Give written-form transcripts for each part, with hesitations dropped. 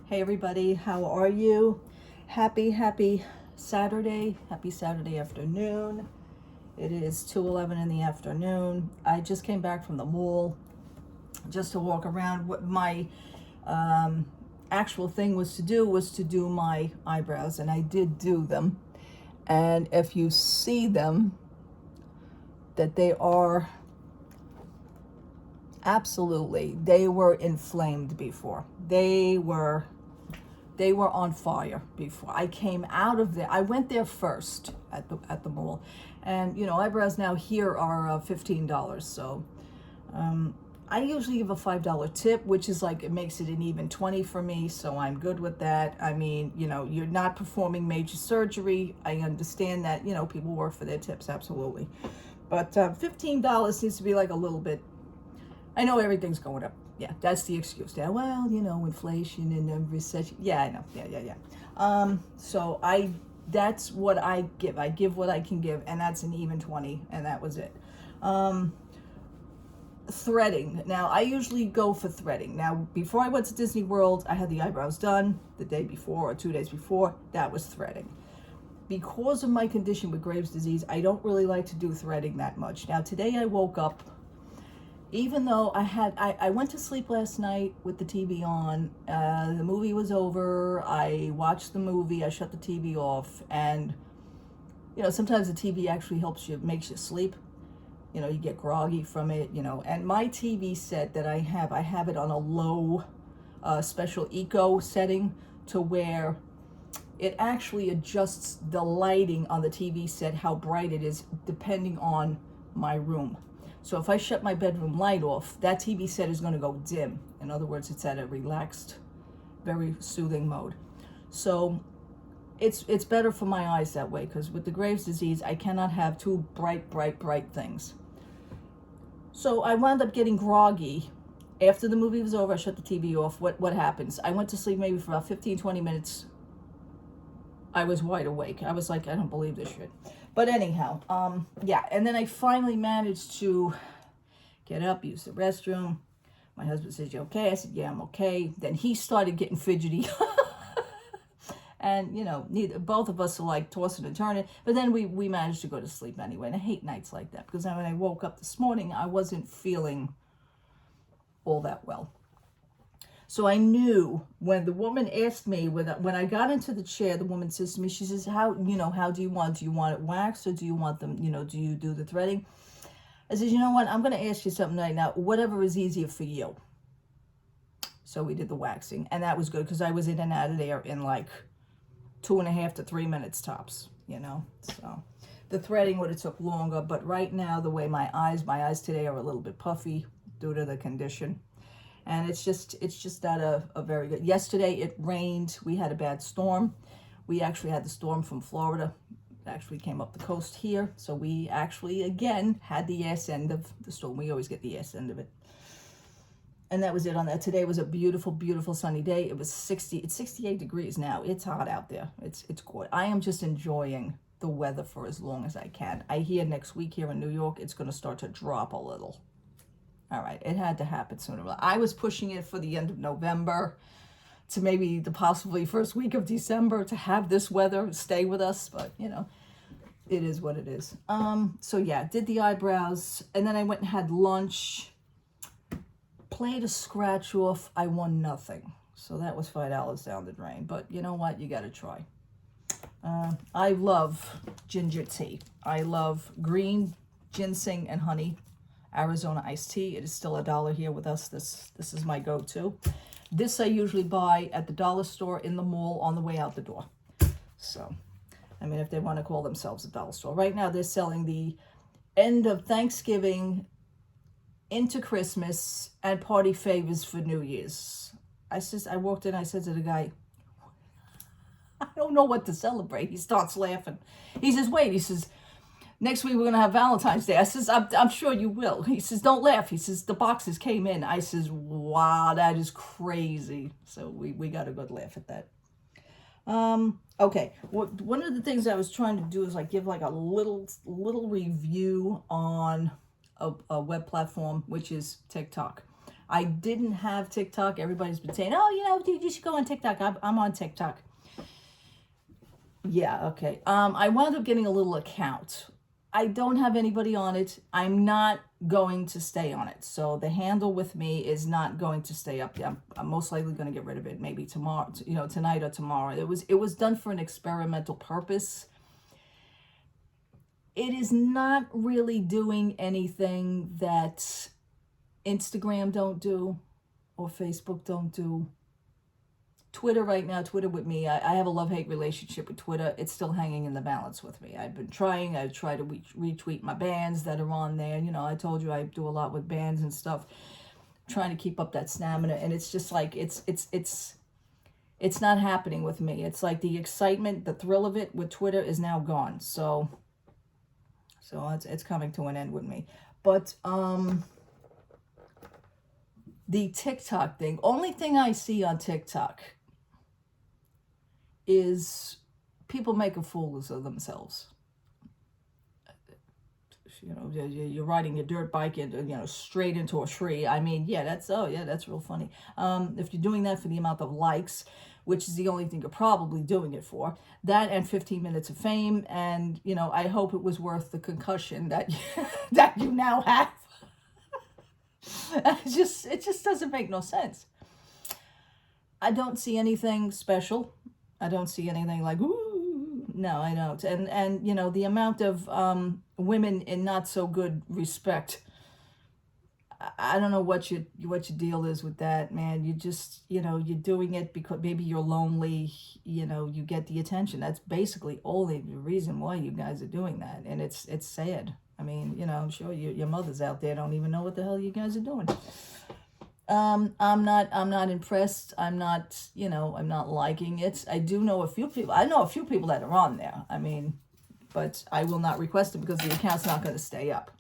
Hey everybody, how are you? Happy Saturday. Happy Saturday afternoon. It is 2:11 in the afternoon. I just came back from the mall just to walk around. What my actual thing was to do my eyebrows, and I did do them. And if you see them, that they are absolutely, they were inflamed before. They were on fire before I came out of there. I went there first at the mall, and eyebrows now here are $15. So I usually give a $5 tip, which is like, it makes it an even 20 for me. So I'm good with that. I mean, you're not performing major surgery. I understand that people work for their tips, absolutely, but $15 seems to be like a little bit. I know everything's going up. Yeah, that's the excuse now. Well, inflation and recession. Yeah, I know. Yeah. So that's what I give. I give what I can give, and that's an even 20, and that was it. Threading. Now, I usually go for threading. Now, before I went to Disney World, I had the eyebrows done the day before or 2 days before. That was threading. Because of my condition with Graves' disease, I don't really like to do threading that much. Now, today I woke up. Even though I went to sleep last night with the TV on, the movie was over, I watched the movie, I shut the TV off, and, sometimes the TV actually makes you sleep. You get groggy from it, and my TV set that I have it on a low, special eco setting, to where it actually adjusts the lighting on the TV set, how bright it is, depending on my room. So if I shut my bedroom light off, that TV set is going to go dim. In other words, it's at a relaxed, very soothing mode. So it's better for my eyes that way, because with the Graves' disease, I cannot have too bright things. So I wound up getting groggy. After the movie was over, I shut the TV off. What happens? I went to sleep maybe for about 15, 20 minutes. I was wide awake. I was like, I don't believe this shit. But anyhow, yeah. And then I finally managed to get up, use the restroom. My husband says, "You okay?" I said, "Yeah, I'm okay." Then he started getting fidgety. And, both of us are like tossing and turning. But then we managed to go to sleep anyway. And I hate nights like that, because when I woke up this morning, I wasn't feeling all that well. So I knew when the woman asked me, when I got into the chair, the woman says to me, she says, how do you want it waxed, or do you want them, do you do the threading? I said, you know what, I'm going to ask you something right now, whatever is easier for you. So we did the waxing, and that was good, because I was in and out of there in like 2.5 to 3 minutes tops, so the threading would have took longer. But right now, the way my eyes today are a little bit puffy due to the condition. And it's just not a very good. Yesterday it rained. We had a bad storm. We actually had the storm from Florida. It actually came up the coast here. So we actually, again, had the ass end of the storm. We always get the ass end of it. And that was it on that. Today was a beautiful, beautiful sunny day. It was 60. It's 68 degrees now. It's hot out there. It's good. I am just enjoying the weather for as long as I can. I hear next week here in New York, it's going to start to drop a little. All right, it had to happen sooner. I was pushing it for the end of November to maybe the possibly first week of December to have this weather stay with us, but it is what it is. So yeah, did the eyebrows, and then I went and had lunch, played a scratch off. I won nothing, so that was $5 down the drain. But you know what? You got to try. I love ginger tea. I love green ginseng and honey. Arizona iced tea. It is still $1 here with us. This is my go-to. This I usually buy at the dollar store, in the mall, on the way out the door. So, I mean, if they want to call themselves a dollar store. Right now, they're selling the end of Thanksgiving into Christmas and party favors for New Year's. I walked in, I said to the guy, I don't know what to celebrate. He starts laughing. He says, wait, he says, next week we're going to have Valentine's Day. I says, I'm sure you will. He says, don't laugh. He says, the boxes came in. I says, wow, that is crazy. So we got a good laugh at that. Okay. One of the things I was trying to do is like give like a little review on a web platform, which is TikTok. I didn't have TikTok. Everybody's been saying, oh, you should go on TikTok. I'm on TikTok. Yeah, okay. I wound up getting a little account. I don't have anybody on it. I'm not going to stay on it. So the handle with me is not going to stay up there. I'm most likely going to get rid of it maybe tomorrow, tonight or tomorrow. It was done for an experimental purpose. It is not really doing anything that Instagram don't do or Facebook don't do. Twitter right now, Twitter with me, I have a love-hate relationship with Twitter. It's still hanging in the balance with me. I've tried to retweet my bands that are on there. I told you I do a lot with bands and stuff, trying to keep up that stamina. And it's just like, it's not happening with me. It's like the excitement, the thrill of it with Twitter is now gone. So it's coming to an end with me. But, the TikTok thing, only thing I see on TikTok is people make a fool of themselves. You're riding your dirt bike and straight into a tree. I mean, that's real funny. If you're doing that for the amount of likes, which is the only thing you're probably doing it for, that and 15 minutes of fame, and I hope it was worth the concussion that that you now have. It just doesn't make no sense. I don't see anything special. I don't see anything like, ooh, no, I don't. And the amount of women in not so good respect, I don't know what your deal is with that, man. You just, you're doing it because maybe you're lonely, you get the attention. That's basically only the reason why you guys are doing that. And it's sad. I mean, I'm sure your mothers out there don't even know what the hell you guys are doing. I'm not impressed. I'm not liking it. I know a few people that are on there. I mean, but I will not request it because the account's not going to stay up.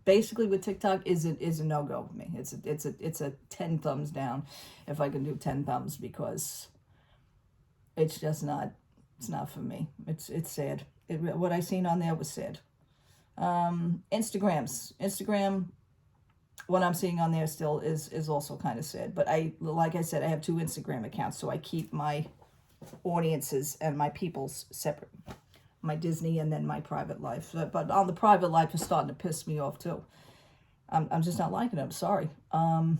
Basically with TikTok is a no-go with me. It's a 10 thumbs down if I can do 10 thumbs, because it's just not, it's not for me. It's sad. What I seen on there was sad. Instagram, what I'm seeing on there still is also kind of sad. But like I said, I have 2 Instagram accounts, so I keep my audiences and my people's separate. My Disney and then my private life. But on the private life, it's starting to piss me off too. I'm just not liking it. I'm sorry. I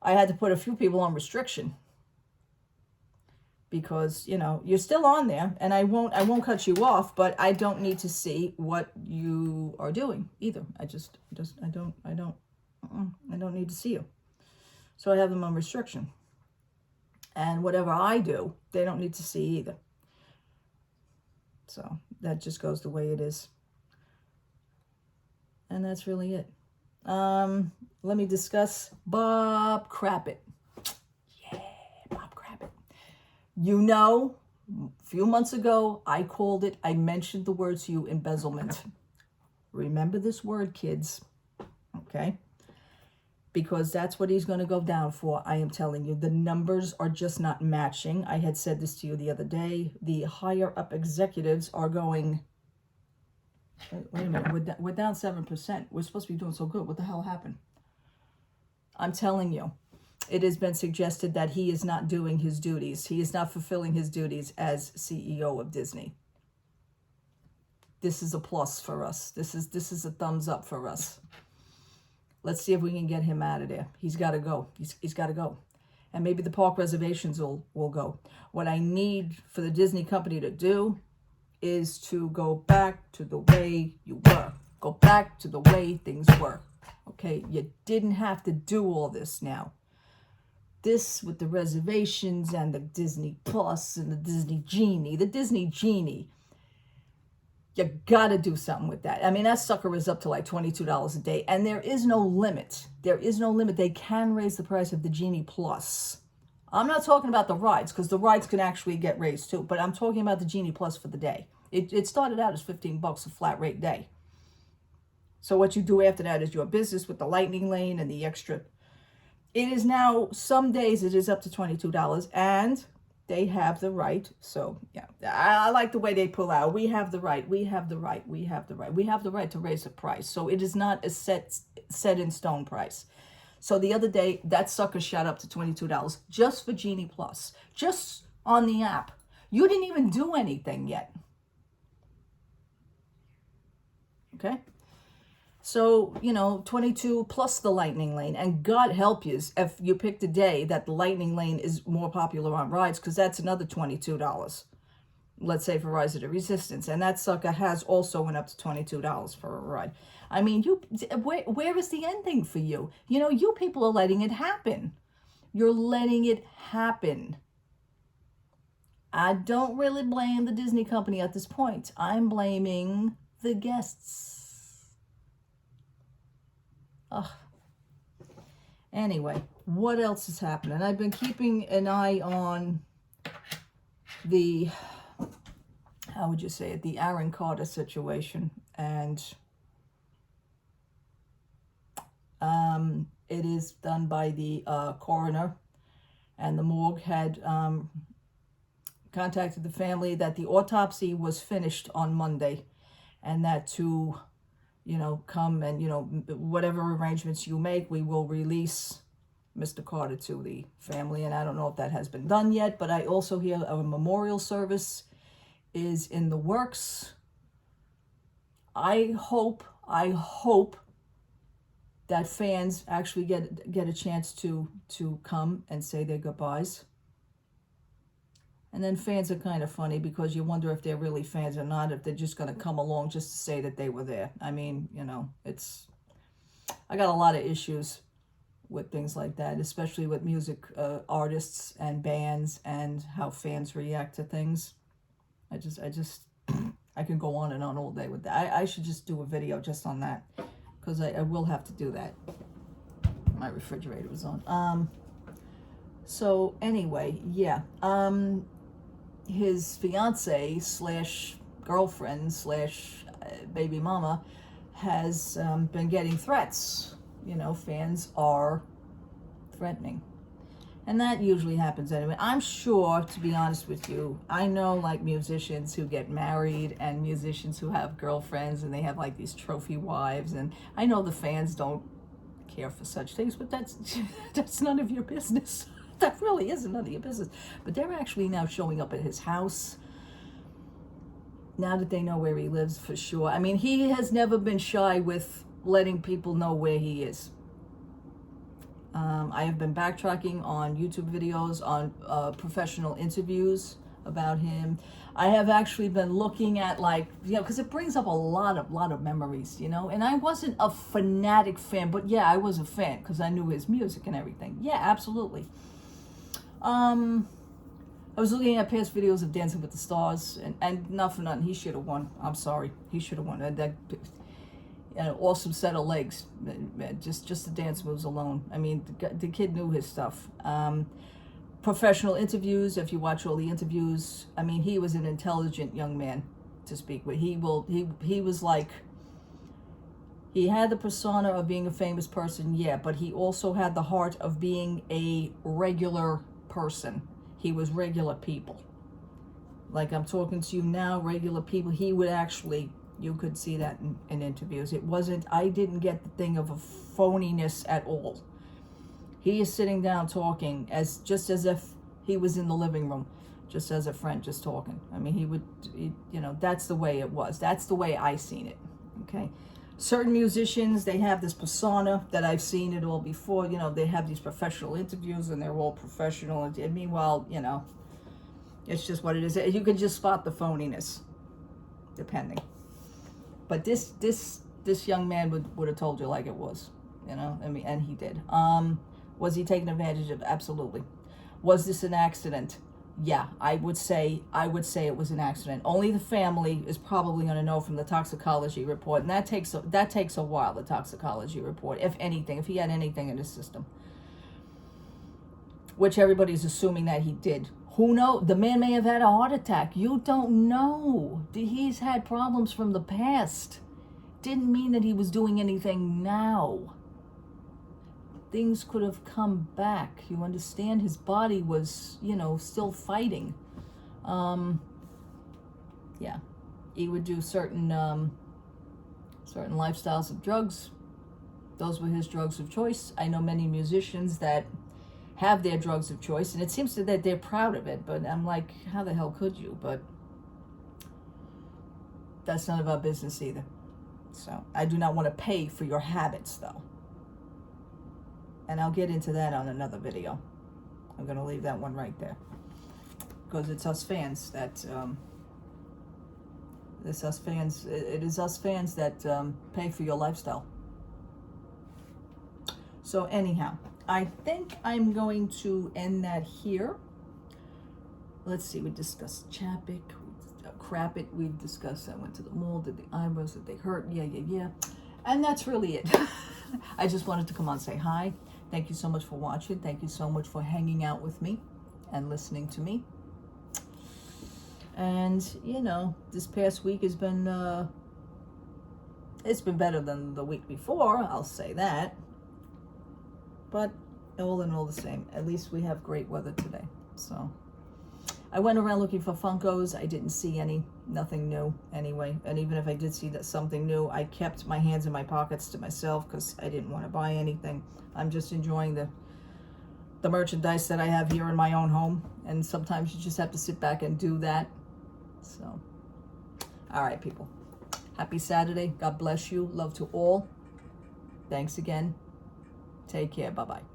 had to put a few people on restriction because you're still on there, and I won't cut you off, but I don't need to see what you are doing either. I don't need to see you. So I have them on restriction. And whatever I do, they don't need to see either. So that just goes the way it is. And that's really it. Let me discuss Bob Crappett. Yeah, Bob Crappett. A few months ago, I mentioned the word to you, embezzlement. Remember this word, kids. Okay? Because that's what he's going to go down for. I am telling you, the numbers are just not matching. I had said this to you the other day. The higher up executives are going, wait a minute, we're down 7%. We're supposed to be doing so good. What the hell happened? I'm telling you, it has been suggested that he is not doing his duties. He is not fulfilling his duties as CEO of Disney. This is a plus for us. This is a thumbs up for us. Let's see if we can get him out of there. He's got to go. He's got to go. And maybe the park reservations will go. What I need for the Disney company to do is to go back to the way you were. Go back to the way things were. Okay? You didn't have to do all this now. This with the reservations and the Disney Plus and the Disney Genie. The Disney Genie. You gotta do something with that. I mean, that sucker is up to like $22 a day, and there is no limit. There is no limit. They can raise the price of the Genie Plus. I'm not talking about the rides, because the rides can actually get raised too, but I'm talking about the Genie Plus for the day. It started out as $15 a flat rate day. So what you do after that is your business with the lightning lane and the extra. It is now, some days it is up to $22, and they have the right. So yeah, I like the way they pull out. We have the right. We have the right. We have the right. We have the right to raise the price. So it is not a set in stone price. So the other day, that sucker shot up to $22 just for Genie Plus, just on the app. You didn't even do anything yet. Okay? So, 22 plus the lightning lane. And God help you if you picked a day that the lightning lane is more popular on rides, because that's another $22. Let's say for Rise of the Resistance. And that sucker has also went up to $22 for a ride. I mean, where is the ending for you? You people are letting it happen. You're letting it happen. I don't really blame the Disney company at this point. I'm blaming the guests. Ugh. Anyway, what else is happening? I've been keeping an eye on the, how would you say it, the Aaron Carter situation. And it is done by the coroner. And the morgue had contacted the family that the autopsy was finished on Monday. And that to come and, whatever arrangements you make, we will release Mr. Carter to the family. And I don't know if that has been done yet, but I also hear a memorial service is in the works. I hope that fans actually get a chance to come and say their goodbyes. And then fans are kind of funny because you wonder if they're really fans or not, if they're just going to come along just to say that they were there. I mean, I got a lot of issues with things like that, especially with music artists and bands and how fans react to things. I can go on and on all day with that. I should just do a video just on that, because I will have to do that. My refrigerator was on. So anyway, yeah. His fiance / girlfriend / baby mama has been getting threats. Fans are threatening. And that usually happens anyway. I'm sure, to be honest with you, I know like musicians who get married and musicians who have girlfriends and they have like these trophy wives. And I know the fans don't care for such things, but that's none of your business. That really isn't none of your business. But they're actually now showing up at his house now that they know where he lives for sure. I mean, he has never been shy with letting people know where he is. I have been backtracking on YouTube videos on professional interviews about him. I have actually been looking at because it brings up a lot of memories, and I wasn't a fanatic fan, but yeah, I was a fan because I knew his music and everything. Yeah, absolutely. I was looking at past videos of Dancing with the Stars, and not for nothing, he should have won. I'm sorry, he should have won. That an awesome set of legs, just the dance moves alone. I mean, the kid knew his stuff. Professional interviews, if you watch all the interviews, I mean, he was an intelligent young man to speak with. He was like, he had the persona of being a famous person, yeah, but he also had the heart of being a regular person. He was regular people. Like I'm talking to you now, regular people. He would actually, you could see that in interviews. I didn't get the thing of a phoniness at all. He is sitting down talking just as if he was in the living room, just as a friend, just talking. I mean, that's the way it was. That's the way I seen it, okay? Certain musicians, they have this persona that I've seen it all before. They have these professional interviews and they're all professional. And meanwhile, it's just what it is. You can just spot the phoniness, depending. But this young man would have told you like it was, I mean, and he did. Was he taken advantage of? Absolutely. Was this an accident? Yeah, I would say it was an accident. Only the family is probably going to know from the toxicology report, and that takes a while. The toxicology report, if anything, if he had anything in his system, which everybody's assuming that he did. Who knows? The man may have had a heart attack. You don't know. He's had problems from the past. Didn't mean that he was doing anything now. Things could have come back. You understand? His body was, still fighting. Yeah. He would do certain lifestyles of drugs. Those were his drugs of choice. I know many musicians that have their drugs of choice, and it seems that they're proud of it, but I'm like, how the hell could you? But that's none of our business either. So I do not want to pay for your habits, though. And I'll get into that on another video. I'm going to leave that one right there. Because it's us fans that, it is us fans that pay for your lifestyle. So anyhow, I think I'm going to end that here. Let's see, we discussed Chappick, Crap-It, we discussed, I went to the mall, did the eyebrows, did they hurt, yeah. And that's really it. I just wanted to come on and say hi. Thank you so much for watching. Thank you so much for hanging out with me and listening to me. And, you know, this past week has been, it's been better than the week before, I'll say that. But all in all the same, at least we have great weather today. So I went around looking for Funkos. I didn't see any, nothing new anyway. And even if I did see that something new, I kept my hands in my pockets to myself because I didn't want to buy anything. I'm just enjoying the merchandise that I have here in my own home. And sometimes you just have to sit back and do that. So, all right, people. Happy Saturday. God bless you. Love to all. Thanks again. Take care. Bye-bye.